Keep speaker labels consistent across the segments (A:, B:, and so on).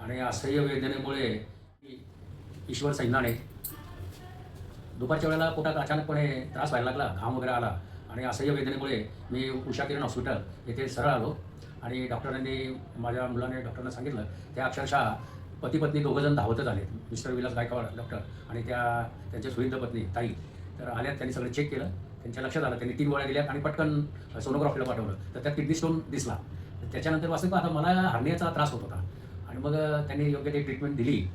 A: आणि असह्य वेदनेमुळे ईश्वर सैन्याने दुपारच्या वेळेला पोटात अचानकपणे त्रास व्हायला लागला, घाम वगैरे आला आणि असह्य वेदनेमुळे मी उषा किरण हॉस्पिटल येथे सरळ आलो आणि डॉक्टरांनी माझ्या मुलाने डॉक्टरांना सांगितलं. त्या अक्षरशः पती पत्नी दोघंजण धावतच आले, मिस्टर विलास गायकवाड डॉक्टर आणि त्यांच्या सुविध पत्नी ताई. तर आल्यात, त्यांनी सगळं चेक केलं, त्यांच्या लक्षात आलं, त्यांनी 3 गोळ्या दिल्यात आणि पटकन सोनोग्राफीला पाठवलं. तर त्यात किडनी स्टोन दिसला. त्याच्यानंतर वास्तविक आता मला हर्नियाचा त्रास होत होता आणि मग त्यांनी योग्य ते ट्रीटमेंट दिली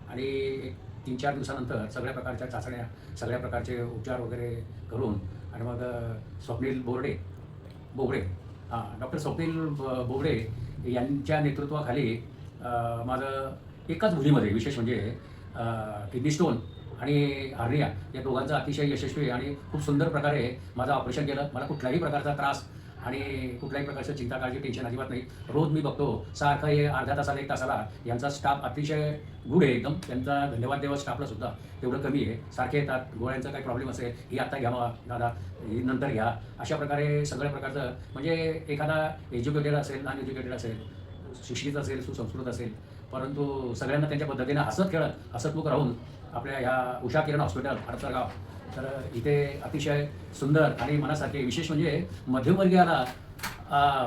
A: आणि एक 3-4 दिवसानंतर सगळ्या प्रकारच्या चाचण्या, सगळ्या प्रकारचे उपचार वगैरे करून आणि मग स्वप्नील बोबडे डॉक्टर स्वप्नील बोबडे यांच्या नेतृत्वाखाली माझं एकाच भुलीमध्ये, विशेष म्हणजे किडनी स्टोन आणि हार्निया या दोघांचा अतिशय यशस्वी आणि खूप सुंदर प्रकारे माझं ऑपरेशन केलं. मला कुठल्याही प्रकारचा त्रास आणि कुठल्याही प्रकारचं चिंता, काळजी, टेन्शन अजिबात नाही. रोज मी बघतो सारखं हे अर्ध्या तासाला 1 तासाला यांचा स्टाफ अतिशय गुड आहे एकदम. त्यांचा धन्यवाद द्यावा स्टाफला सुद्धा, तेवढं कमी आहे. सारखे येतात, गोळ्यांचा काही प्रॉब्लेम असेल, ही आत्ता घ्यावा दादा, ही नंतर घ्या, अशा प्रकारे सगळ्या प्रकारचं. म्हणजे एखादा एज्युकेटेड असेल, नॉन एज्युकेटेड असेल, शिक्षित असेल, सुसंस्कृत असेल, परंतु सगळ्यांना त्यांच्या पद्धतीने हसत खेळत हसतमुख राहून आपल्या ह्या उषा किरण हॉस्पिटल हडपसरगाव, तर इथे अतिशय सुंदर आणि मनासारखे, विशेष म्हणजे मध्यमवर्गीयाला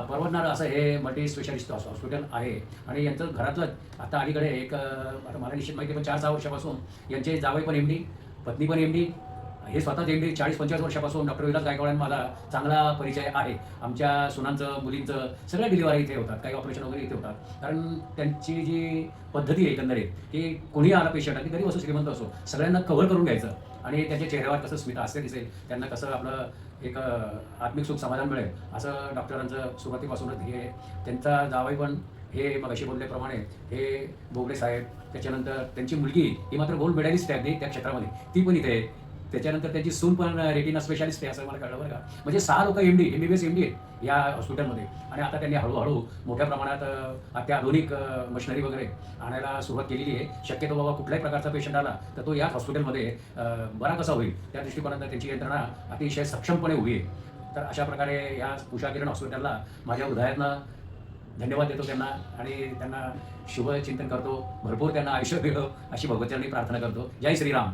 A: परवडणारं असं हे मल्टी स्पेशालिस्ट हॉस्पिटल आहे. आणि यांचं घरातलं आता अलीकडे एक, आता मला निश्चित माहिती पण 4-6 वर्षापासून यांचे जावई पण MD, पत्नी पण MD, हे स्वतःच MD. 40-45 वर्षापासून डॉक्टर विलास गायकवाडांना माझा चांगला परिचय आहे. आमच्या सुनांचं, मुलींचं सगळ्या डिलिव्हरी इथे होतात, काही ऑपरेशन वगैरे इथे होतात. कारण त्यांची जी पद्धती आहे एकंदरीत, की कोणी आला पेशंट, आणि गरीब असो श्रीमंत असो, सगळ्यांना कव्हर करून घ्यायचं आणि त्यांच्या चेहऱ्यावर कसं स्मित हास्य दिसेल, त्यांना कसं आपलं एक आत्मिक सुख समाधान मिळेल, असं डॉक्टरांचं सुरुवातीपासूनच ध्येय आहे. त्यांचा जावई पण हे मगाशी बोलल्याप्रमाणे हे बोबडे साहेब, त्याच्यानंतर त्यांची मुलगी ही मात्र गोल्ड मेडलिस्ट आहे त्या क्षेत्रामध्ये, ती पण इथे आहे. त्याच्यानंतर त्यांची सून पण रेटिना स्पेशालिस्ट आहे, असं मला कळलं बरं का. म्हणजे 6 लोक MBBS MD आहेत या हॉस्पिटलमध्ये. आणि आता त्यांनी हळूहळू मोठ्या प्रमाणात अत्याधुनिक मशिनरी वगैरे आणायला सुरुवात केलेली आहे. शक्यतो बाबा कुठल्याही प्रकारचा पेशंट आला तर तो याच हॉस्पिटलमध्ये बरा कसा होईल, त्या दृष्टिकोनातून त्यांची यंत्रणा अतिशय सक्षमपणे उभी आहे. तर अशा प्रकारे या उषा किरण हॉस्पिटलला माझ्या हृदयातनं धन्यवाद देतो त्यांना आणि त्यांना शुभचिंतन करतो. भरपूर त्यांना आयुष्य मिळो अशी भगवंतांनी प्रार्थना करतो. जय श्रीराम.